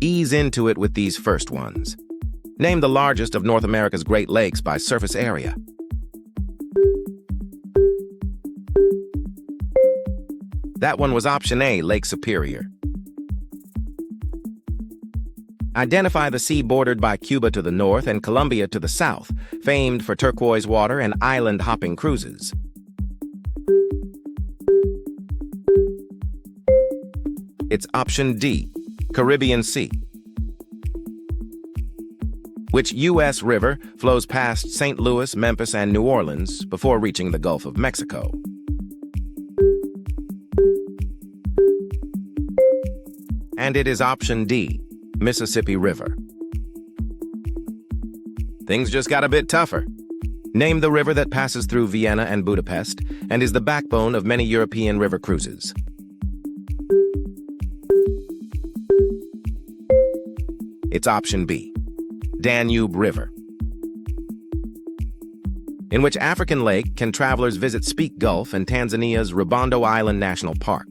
Ease into it with these first ones. Name the largest of North America's Great Lakes by surface area. That one was option A, Lake Superior. Identify the sea bordered by Cuba to the north and Colombia to the south, famed for turquoise water and island-hopping cruises. It's option D, Caribbean Sea. Which U.S. river flows past St. Louis, Memphis, and New Orleans before reaching the Gulf of Mexico? And it is option D, Mississippi River. Things just got a bit tougher. Name the river that passes through Vienna and Budapest and is the backbone of many European river cruises. It's option B, Danube River. In which African lake can travelers visit Speke Gulf and Tanzania's Rubondo Island National Park?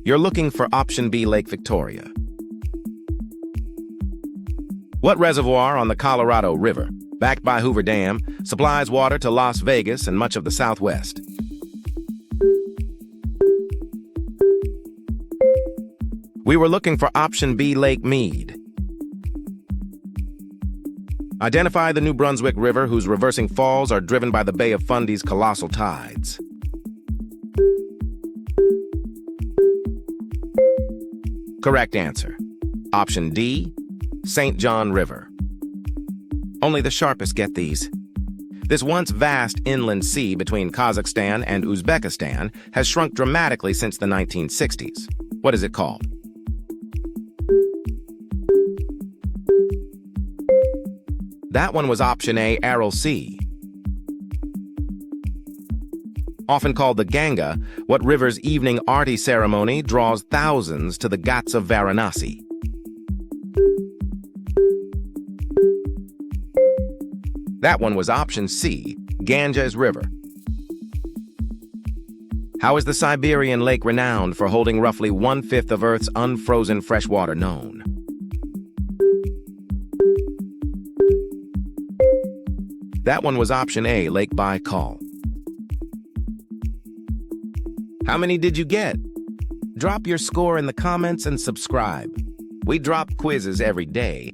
You're looking for option B, Lake Victoria. What reservoir on the Colorado River, backed by Hoover Dam, supplies water to Las Vegas and much of the Southwest? We were looking for option B, Lake Mead. Identify the New Brunswick River whose reversing falls are driven by the Bay of Fundy's colossal tides. Correct answer. Option D, St. John River. Only the sharpest get these. This once vast inland sea between Kazakhstan and Uzbekistan has shrunk dramatically since the 1960s. What is it called? That one was option A, Aral Sea. Often called the Ganga, what river's evening arti ceremony draws thousands to the Ghats of Varanasi? That one was option C, Ganges River. How is the Siberian lake renowned for holding roughly 1/5 of Earth's unfrozen freshwater known? That one was option A, Lake Baikal. How many did you get? Drop your score in the comments and subscribe. We drop quizzes every day,